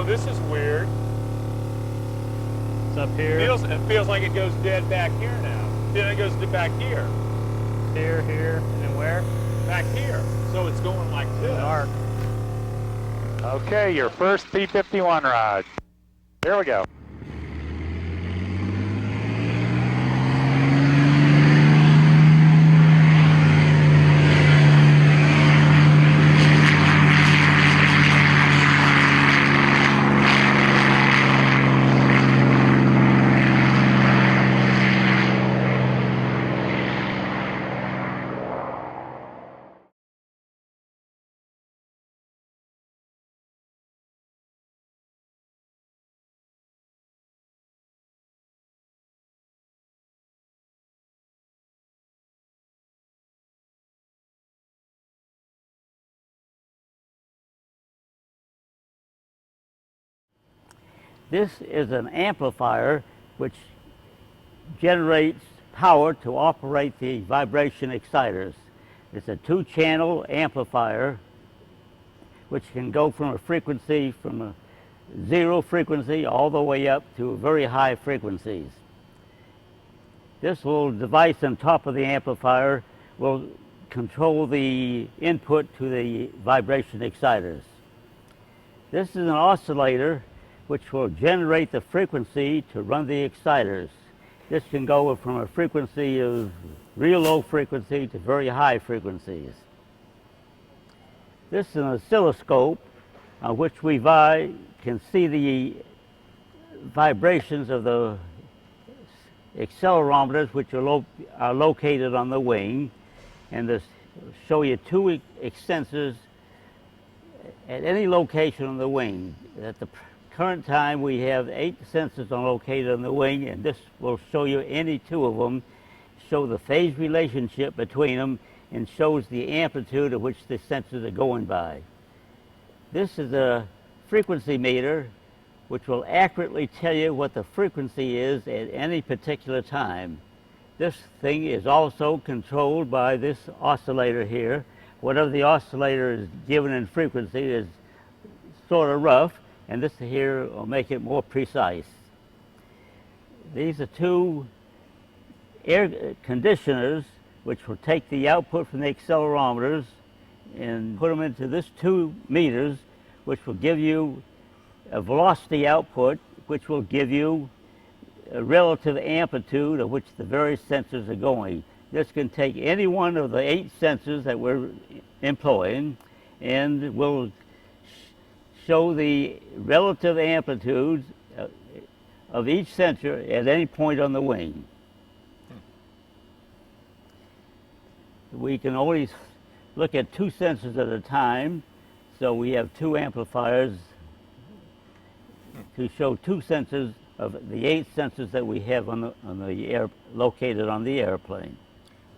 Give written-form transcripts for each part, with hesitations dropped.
this is weird. It's up here. It feels like it goes dead back here now. Then it goes to back here. Here, and then where? Back here. So it's going like this. Dark. Okay, your first P51 ride. Here we go. This is an amplifier which generates power to operate the vibration exciters. It's a two-channel amplifier which can go from a frequency from a zero frequency all the way up to very high frequencies. This little device on top of the amplifier will control the input to the vibration exciters. This is an oscillator which will generate the frequency to run the exciters. This can go from a frequency of real low frequency to very high frequencies. This is an oscilloscope which we can see the vibrations of the accelerometers which are located on the wing, and this will show you two sensors at any location on the wing. At the current time we have 8 sensors located on the wing, and this will show you any two of them, show the phase relationship between them, and shows the amplitude at which the sensors are going by. This is a frequency meter which will accurately tell you what the frequency is at any particular time. This thing is also controlled by this oscillator here. Whatever the oscillator is given in frequency is sort of rough, and this here will make it more precise. These are two air conditioners which will take the output from the accelerometers and put them into this 2 meters, which will give you a velocity output, which will give you a relative amplitude of which the various sensors are going. This can take any one of the 8 sensors that we're employing and will show the relative amplitudes of each sensor at any point on the wing. We can always look at 2 sensors at a time, so we have 2 amplifiers to show 2 sensors of the 8 sensors that we have located on the airplane.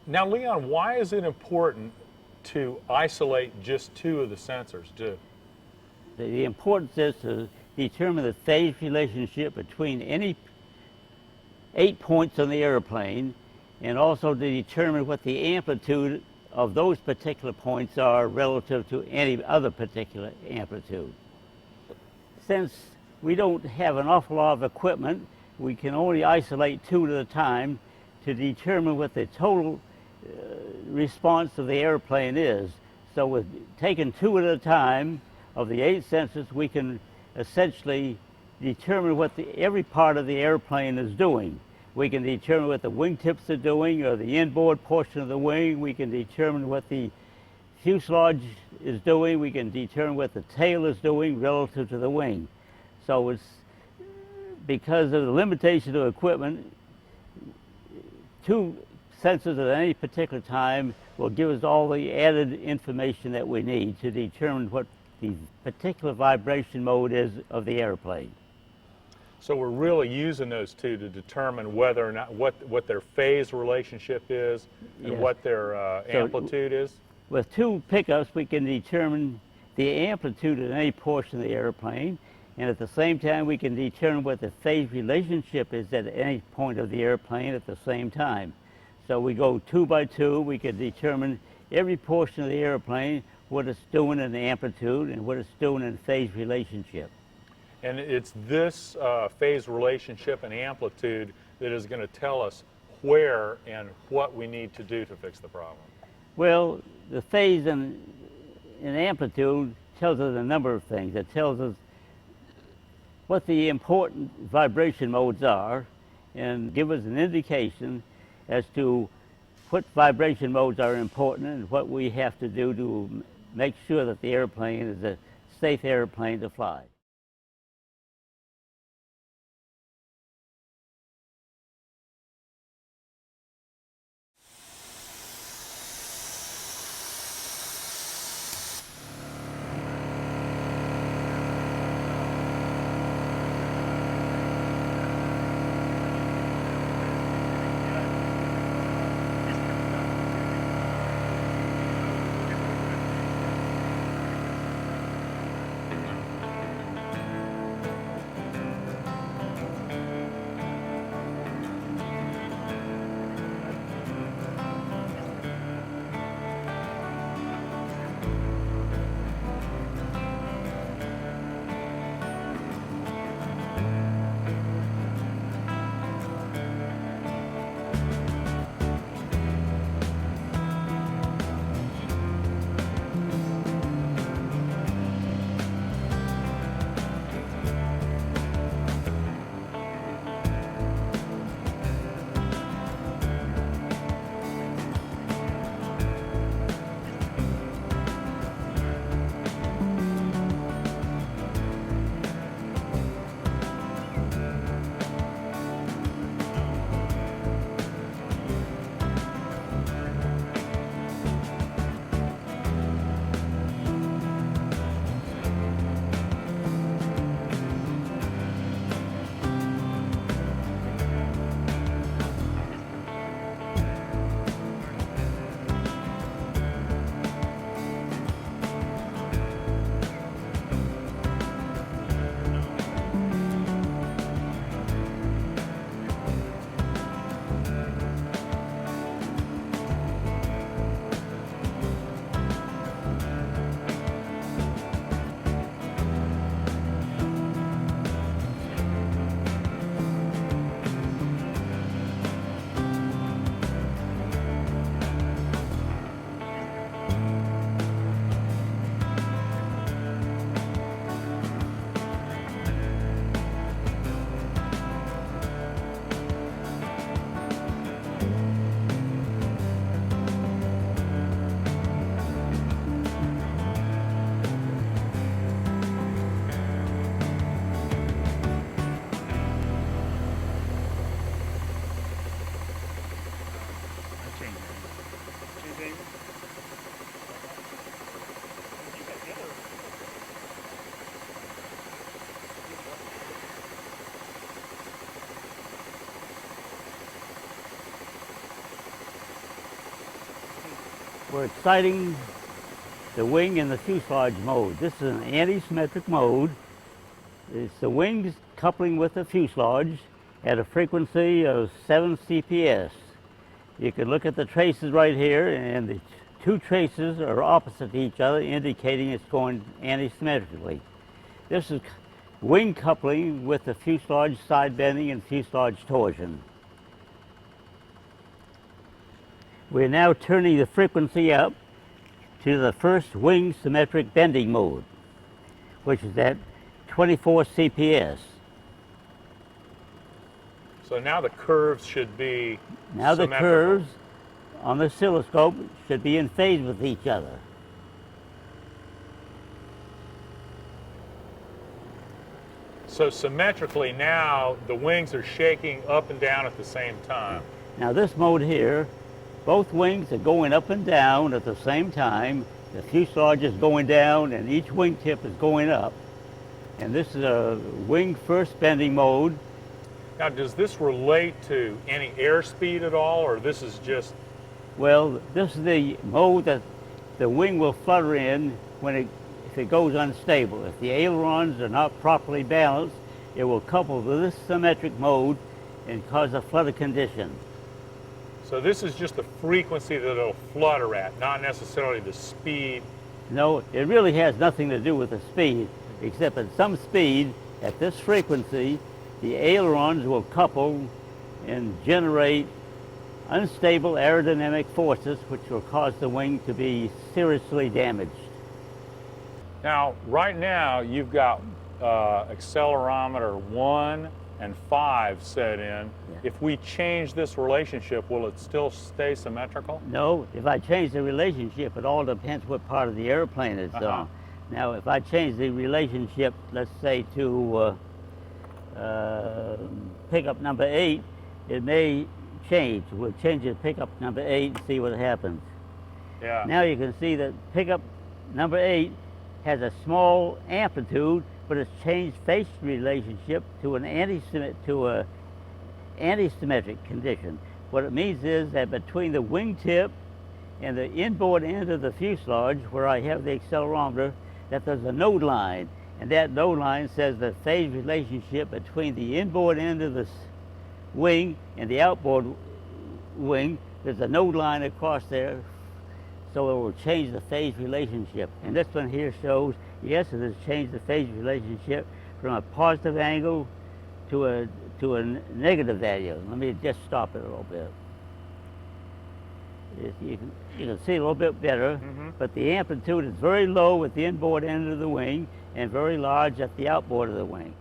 Now, Leon, why is it important to isolate just 2 of the sensors? The importance is to determine the phase relationship between any 8 points on the airplane, and also to determine what the amplitude of those particular points are relative to any other particular amplitude. Since we don't have an awful lot of equipment, we can only isolate 2 at a time to determine what the total response of the airplane is. So with taking 2 at a time of the 8 sensors, we can essentially determine what every part of the airplane is doing. We can determine what the wingtips are doing, or the inboard portion of the wing. We can determine what the fuselage is doing. We can determine what the tail is doing relative to the wing. So it's because of the limitation of equipment, 2 sensors at any particular time will give us all the added information that we need to determine what the particular vibration mode is of the airplane. So we're really using those 2 to determine whether or not what their phase relationship is and what their amplitude is? With 2 pickups, we can determine the amplitude at any portion of the airplane, and at the same time we can determine what the phase relationship is at any point of the airplane at the same time. So we go 2 by 2, we can determine every portion of the airplane, what it's doing in the amplitude and what it's doing in phase relationship. And it's this phase relationship and amplitude that is going to tell us where and what we need to do to fix the problem. Well, the phase and amplitude tells us a number of things. It tells us what the important vibration modes are and give us an indication as to what vibration modes are important and what we have to do to make sure that the airplane is a safe airplane to fly. We're exciting the wing and the fuselage mode. This is an anti-symmetric mode. It's the wings coupling with the fuselage at a frequency of 7 CPS. You can look at the traces right here, and the two traces are opposite to each other, indicating it's going anti-symmetrically. This is wing coupling with the fuselage side bending and fuselage torsion. We're now turning the frequency up to the first wing symmetric bending mode, which is at 24 CPS. So now the curves should be Now the symmetrical. curves on the oscilloscope should be in phase with each other. So symmetrically now the wings are shaking up and down at the same time. Now this mode here, both wings are going up and down at the same time. The fuselage is going down and each wingtip is going up. And this is a wing first bending mode. Now does this relate to any airspeed at all, or this is just... Well, this is the mode that the wing will flutter in if it goes unstable. If the ailerons are not properly balanced, it will couple with this symmetric mode and cause a flutter condition. So this is just the frequency that it'll flutter at, not necessarily the speed. No, it really has nothing to do with the speed, except at some speed At this frequency, the ailerons will couple and generate unstable aerodynamic forces which will cause the wing to be seriously damaged. Now, right now, you've got accelerometer 1 and 5 set in. Yeah. If we change this relationship, will it still stay symmetrical? No, if I change the relationship, it all depends what part of the airplane it's on. Now, if I change the relationship, let's say to pickup number 8, it may change. We'll change it to pickup number 8 and see what happens. Yeah. Now you can see that pickup number 8 has a small amplitude, but it's changed phase relationship to an anti-symmetric condition. What it means is that between the wingtip and the inboard end of the fuselage, where I have the accelerometer, that there's a node line, and that node line says the phase relationship between the inboard end of the wing and the outboard wing, there's a node line across there, so it will change the phase relationship. And this one here shows, yes, it has changed the phase relationship from a positive angle to a negative value. Let me just stop it a little bit. You can see a little bit better, but the amplitude is very low at the inboard end of the wing and very large at the outboard of the wing.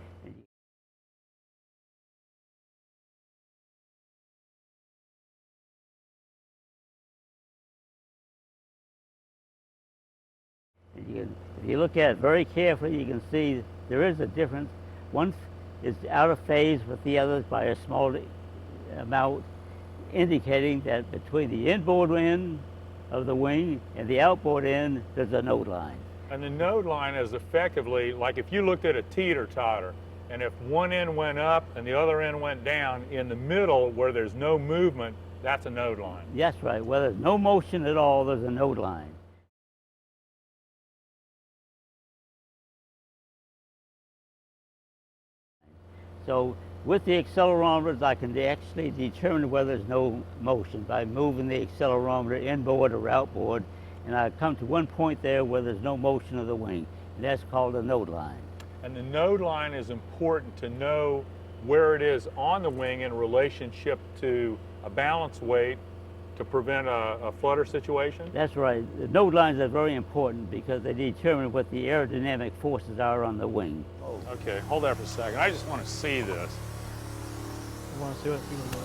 If you look at it very carefully, you can see there is a difference. One is out of phase with the others by a small amount, indicating that between the inboard end of the wing and the outboard end, there's a node line. And the node line is effectively, like if you looked at a teeter-totter, and if one end went up and the other end went down, in the middle where there's no movement, that's a node line. That's right. Where there's no motion at all, there's a node line. So with the accelerometers, I can actually determine whether there's no motion by moving the accelerometer inboard or outboard, and I come to one point there where there's no motion of the wing, and that's called a node line. And the node line is important to know where it is on the wing in relationship to a balance weight to prevent a flutter situation? That's right. The node lines are very important because they determine what the aerodynamic forces are on the wing. Okay, hold that for a second. I just want to see this. You want to see what you can do?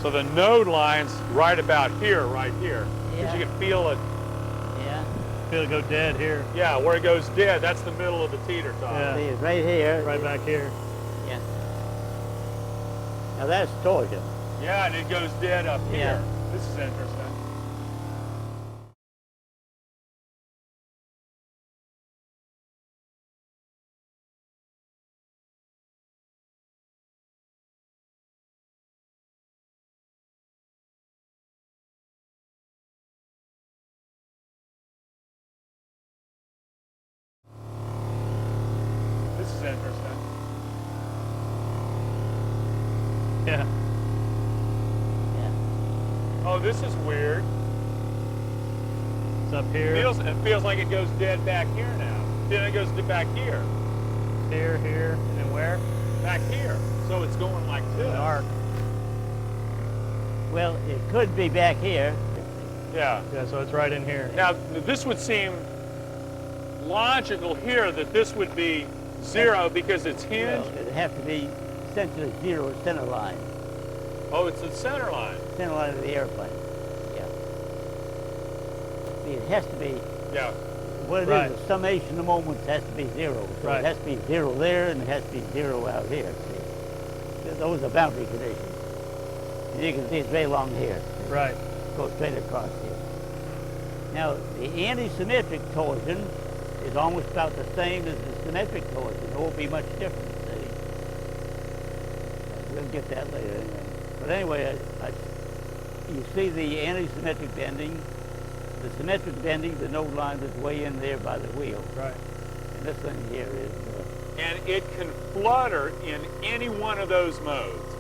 So the node line's right about here, right here. Because you can feel it. Yeah. Feel it go dead here. Yeah, where it goes dead, that's the middle of the teeter-totter. Yeah. See, it's right here. Right back here. Yeah. Now that's torsion. Yeah, and it goes dead up here. Yeah. This is interesting. This is interesting. Yeah. Yeah. Oh, this is weird. It's up here. It feels like it goes dead back here now. Then it goes back here. Here, and then where? Back here. So it's going like this. An arc. Well, it could be back here. Yeah. Yeah, so it's right in here. Now, this would seem logical here that this would be zero because it's hinged. Well, it'd have to be essentially zero center line. Oh, it's the center line. Center line of the airplane. Yeah. See, it has to be, Yeah. what it Right. is, the summation of moments has to be zero. So Right. it has to be zero there and it has to be zero out here. See? Those are boundary conditions. And you can see it's right along here. Right. Goes straight across here. Now, the anti-symmetric torsion is almost about the same as the symmetric torsion. It won't be much different, see? We'll get that later anyway. But anyway, you see the anti-symmetric bending. The symmetric bending, the node line is way in there by the wheel. Right. And this thing here is... And it can flutter in any one of those modes.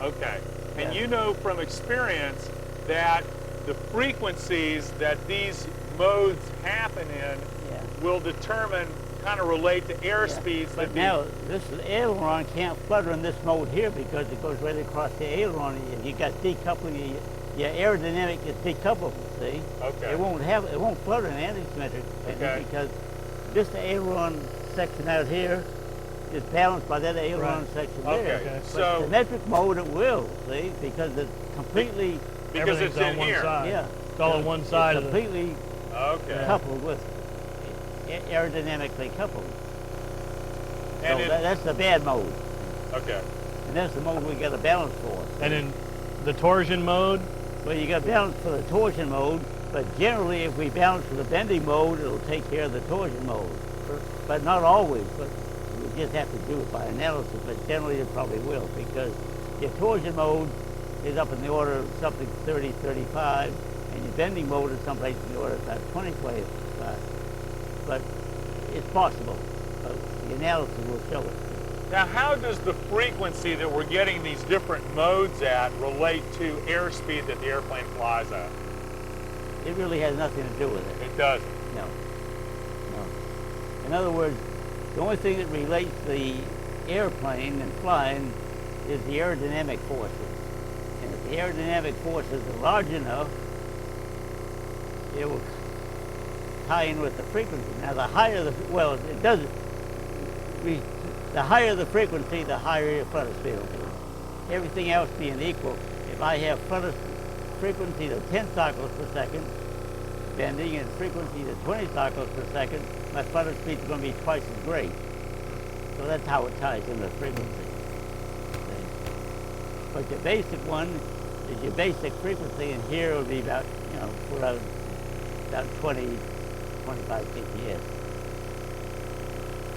Okay. And Yeah. you know from experience that the frequencies that these modes happen in Yeah. will determine, kind of relate to air Yeah. speeds But that now this aileron can't flutter in this mode here because it goes right across the aileron. You got decoupling. Your aerodynamic is decoupled. See? Okay. It won't flutter in anti-symmetric Okay. because this aileron section out here is balanced by that aileron Right. section Okay. there. Okay. But So symmetric mode it will. See? Because it's completely. because Everything's it's on in one here. side. Yeah. It's all on one side It's of the. completely Okay. coupled with aerodynamically coupled. And So it, that's the bad mode, okay. and that's the mode we got to balance for. And in the torsion mode, Well, you got to balance for the torsion mode, but generally, if we balance for the bending mode, it'll take care of the torsion mode. But not always. But we just have to do it by analysis. But generally, it probably will because your torsion mode is up in the order of something 30, 35, and your bending mode is someplace in the order of about 20, 25. But it's possible. But the analysis will show it. Now, how does the frequency that we're getting these different modes at relate to airspeed that the airplane flies at? It really has nothing to do with it. It doesn't. No. No. In other words, the only thing that relates the airplane and flying is the aerodynamic forces. And if the aerodynamic forces are large enough, it will tie in with the frequency. Now, the higher the, well, it doesn't. The higher the frequency, the higher your flutter speed will be. Everything else being equal, if I have flutter frequency to 10 cycles per second, bending, and frequency to 20 cycles per second, my flutter speed is going to be twice as great. So that's how it ties into frequency. But your basic one is your basic frequency, and here it would be about, you know, about 20, 25 CPS.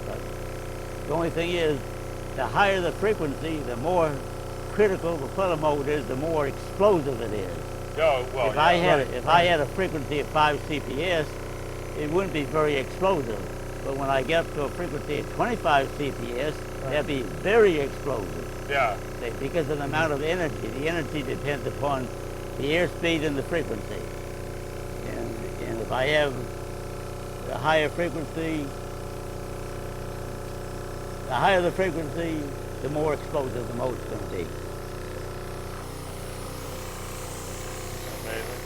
But the only thing is, the higher the frequency, the more critical the flutter mode is, the more explosive it is. Oh, well, If yeah. I had a frequency of 5 CPS, it wouldn't be very explosive. But when I get up to a frequency of 25 CPS, that'd be very explosive. Yeah. See, because of the amount of energy. The energy depends upon the airspeed and the frequency. And if I have the higher frequency, the higher the frequency, the more explosive the mode's going to be. Amazing.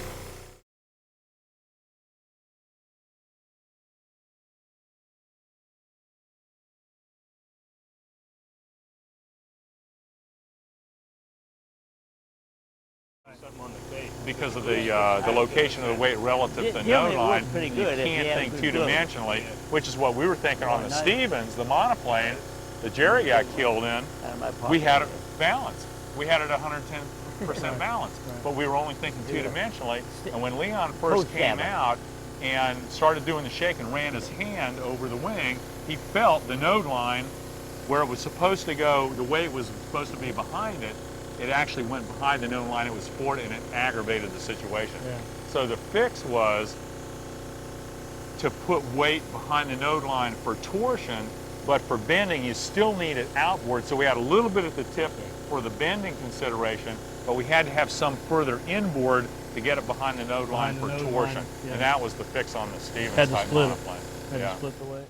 Because of the location of the weight relative to the Yeah, node it line, works pretty you good if you can't have think good two-dimensionally, which is what we were thinking on the nice. Stevens, the monoplane that Jerry got killed in. Out of my pocket. We had it balanced. We had it 110% balanced, but we were only thinking two-dimensionally. And when Leon first Coach came cabin. out and started doing the shake and ran his hand over the wing, he felt the node line where it was supposed to go, the way it was supposed to be behind it, it actually went behind the node line. It was forward, and it aggravated the situation. Yeah. So the fix was to put weight behind the node line for torsion, but for bending, you still need it outward. So we had a little bit at the tip for the bending consideration, but we had to have some further inboard to get it behind the node line Behind for the node torsion. line, yeah. And that was the fix on the Stevens Had to type split it. monoplane. Had Yeah. to split the weight.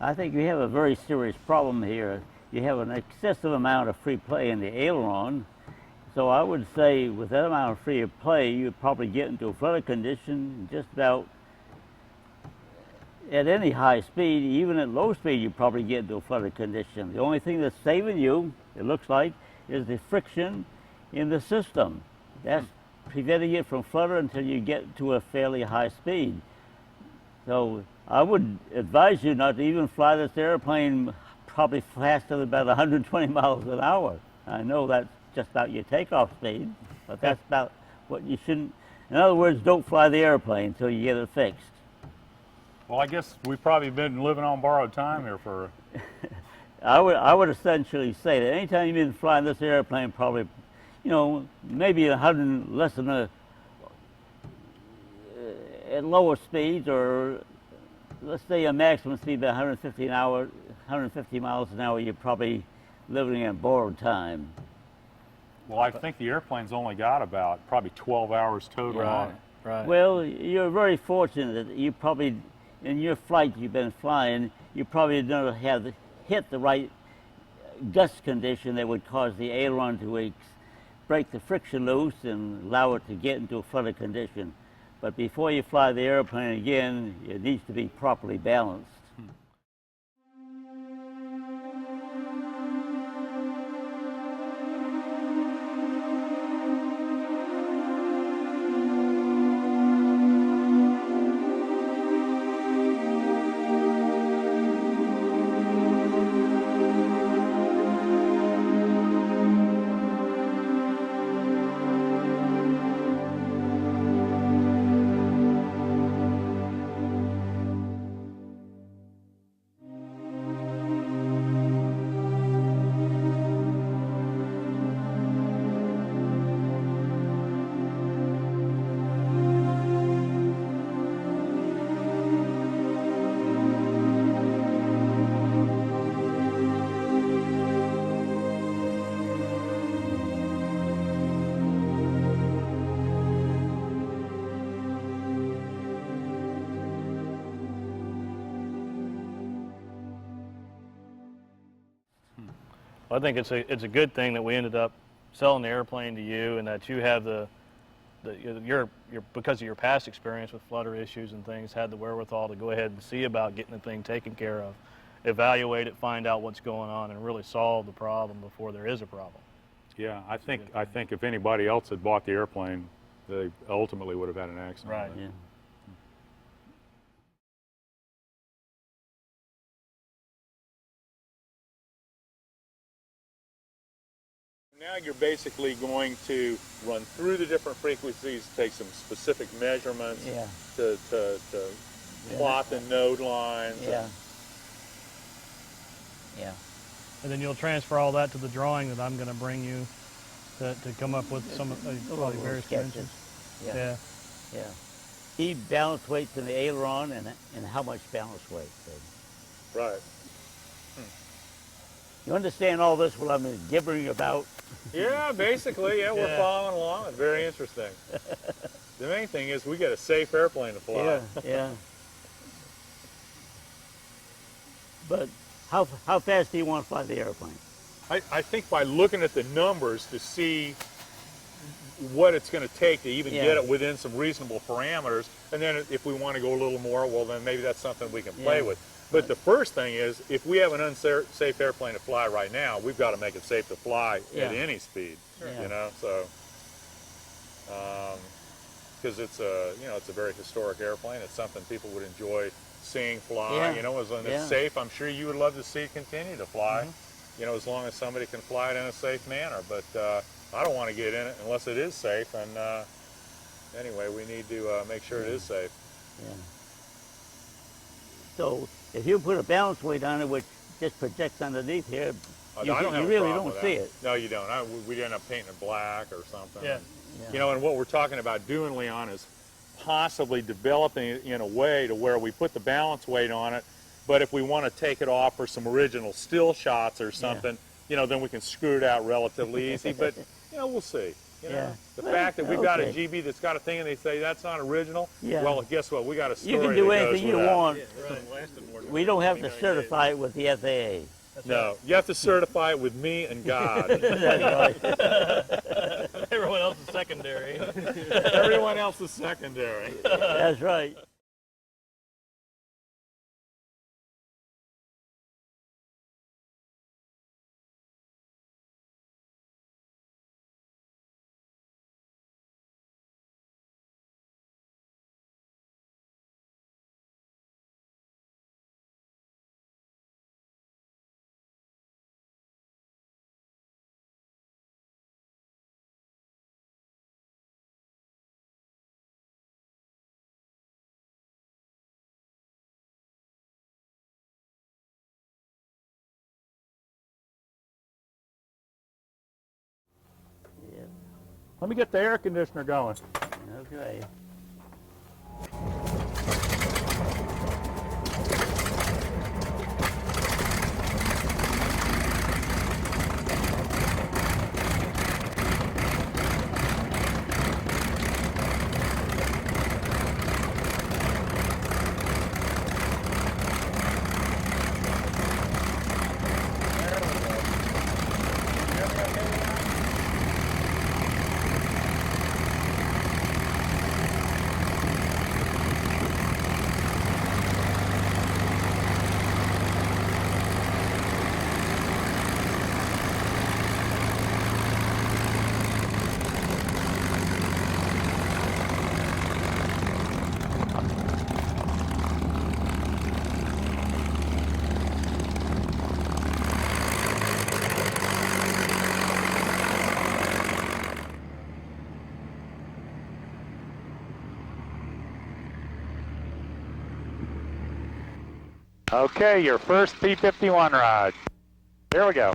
I think you have a very serious problem here. You have an excessive amount of free play in the aileron. So I would say with that amount of free play, you'd probably get into a flutter condition just about at any high speed. Even at low speed, you probably get into a flutter condition. The only thing that's saving you, it looks like, is the friction in the system. That's preventing it from flutter until you get to a fairly high speed. So I would advise you not to even fly this airplane probably faster than about 120 miles an hour. I know that's just about your takeoff speed, but that's about what you shouldn't. In other words, don't fly the airplane until you get it fixed. Well, I guess we've probably been living on borrowed time here for... I would essentially say that anytime you've been flying this airplane, probably, you know, maybe 100 less than at lower speeds or let's say your maximum speed about 150 an hour, 150 miles an hour, you're probably living in borrowed time. Well, I think the airplane's only got about probably 12 hours total on it. Right. Well, you're very fortunate that you probably, in your flight you've been flying, you probably don't have hit the right gust condition that would cause the aileron to break the friction loose and allow it to get into a flutter condition. But before you fly the airplane again, it needs to be properly balanced. I think it's a good thing that we ended up selling the airplane to you, and that you have you're because of your past experience with flutter issues and things, had the wherewithal to go ahead and see about getting the thing taken care of, evaluate it, find out what's going on, and really solve the problem before there is a problem. Yeah, I think if anybody else had bought the airplane, they ultimately would have had an accident. Right. Yeah. Now you're basically going to run through the different frequencies, take some specific measurements Yeah. to plot the node lines. Yeah. Yeah. And then you'll transfer all that to the drawing that I'm going to bring you to come up with some probably various dimensions. Yeah. Yeah. Yeah. Need balance weights in the aileron and how much balance weight. So Right. you understand all this what I'm gibbering about? Yeah, basically, yeah, we're Yeah. following along. It's very interesting. The main thing is we get a safe airplane to fly. Yeah, yeah. But how fast do you want to fly the airplane? I think by looking at the numbers to see what it's going to take to even Yeah. get it within some reasonable parameters, and then if we want to go a little more, well, then maybe that's something we can play Yeah. with. But the first thing is, if we have an unsafe airplane to fly right now, we've got to make it safe to fly Yeah. at any speed. Yeah. You know, so because it's a very historic airplane. It's something people would enjoy seeing fly. Yeah. You know, as long as Yeah. it's safe, I'm sure you would love to see it continue to fly. You know, as long as somebody can fly it in a safe manner. But I don't want to get in it unless it is safe. And anyway, we need to make sure it is safe. Yeah. So if you put a balance weight on it, which just projects underneath here, you I don't have a really problem don't with see that. it. No, you don't. We'd end up painting it black or something. Yeah. Yeah. You know, and what we're talking about doing, Leon, is possibly developing it in a way to where we put the balance weight on it, but if we want to take it off for some original still shots or something, you know, then we can screw it out relatively easy. But, you know, we'll see. You know, Yeah. the fact that we've got a Okay. Gee Bee that's got a thing and they say that's not original, Yeah. well, guess what? We got a story You can do that goes anything you with that. want. We don't have to certify it with the FAA. No, you have to certify it with me and God. That's right. Everyone else is secondary. Everyone else is secondary. That's right. Yeah. Let me get the air conditioner going. Okay. Okay, your first P51 ride. Here we go.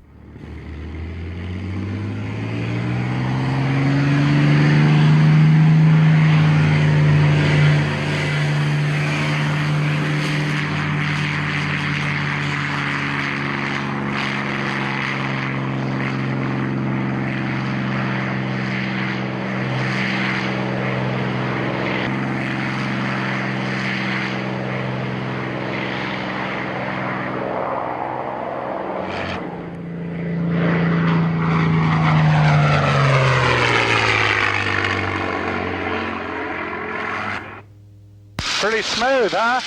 Pretty smooth, huh?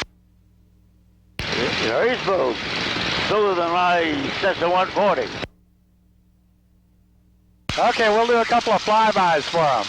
Very smooth. Smoother than my Cessna 140. Okay, we'll do a couple of flybys for them.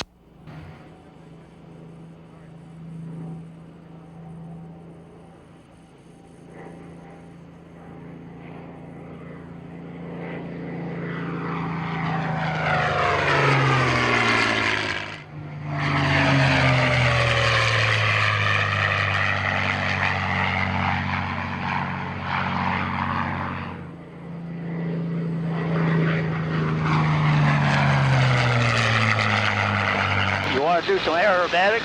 You want to do some aerobatics?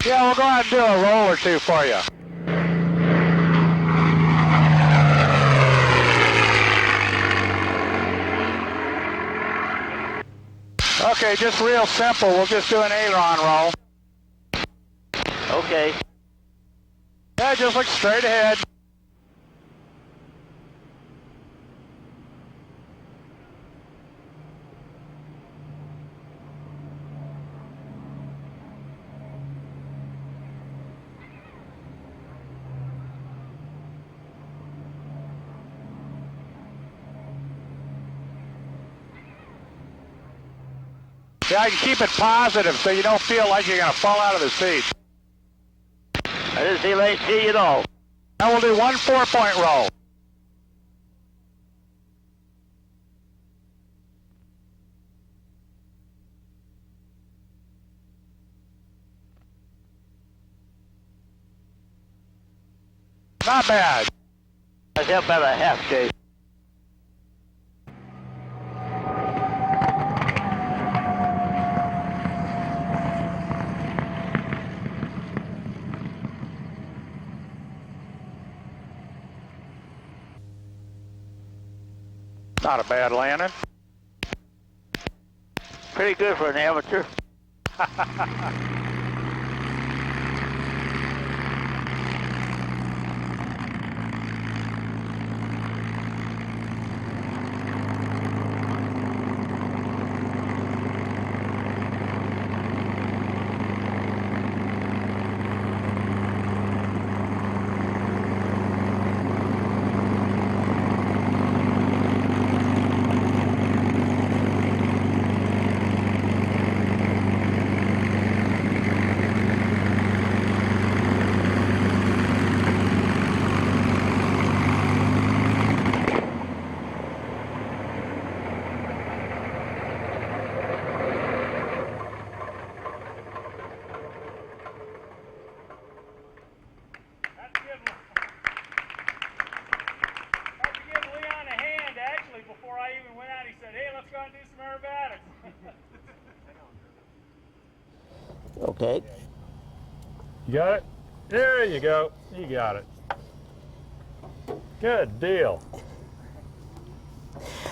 Yeah, we'll go ahead and do a roll or two for you. Okay, just real simple. We'll just do an aileron roll. Okay. Yeah, just look straight ahead. Yeah, I can keep it positive so you don't feel like you're going to fall out of the seat. I didn't see late G at all. Now we'll do one 4-point roll. Not bad. That's about a half J. Not a bad landing. Pretty good for an amateur. Okay. You got it? There you go. You got it. Good deal.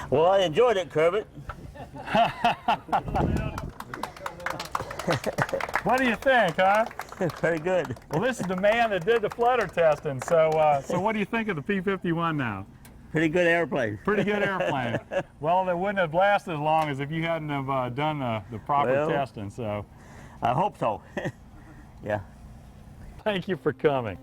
Well, I enjoyed it, Kermit. What do you think, huh? Very good. Well, this is the man that did the flutter testing. So, so what do you think of the P-51 now? Pretty good airplane. Pretty good airplane. Well, it wouldn't have lasted as long as if you hadn't have done the proper testing. So, I hope so. Yeah. thank you for coming.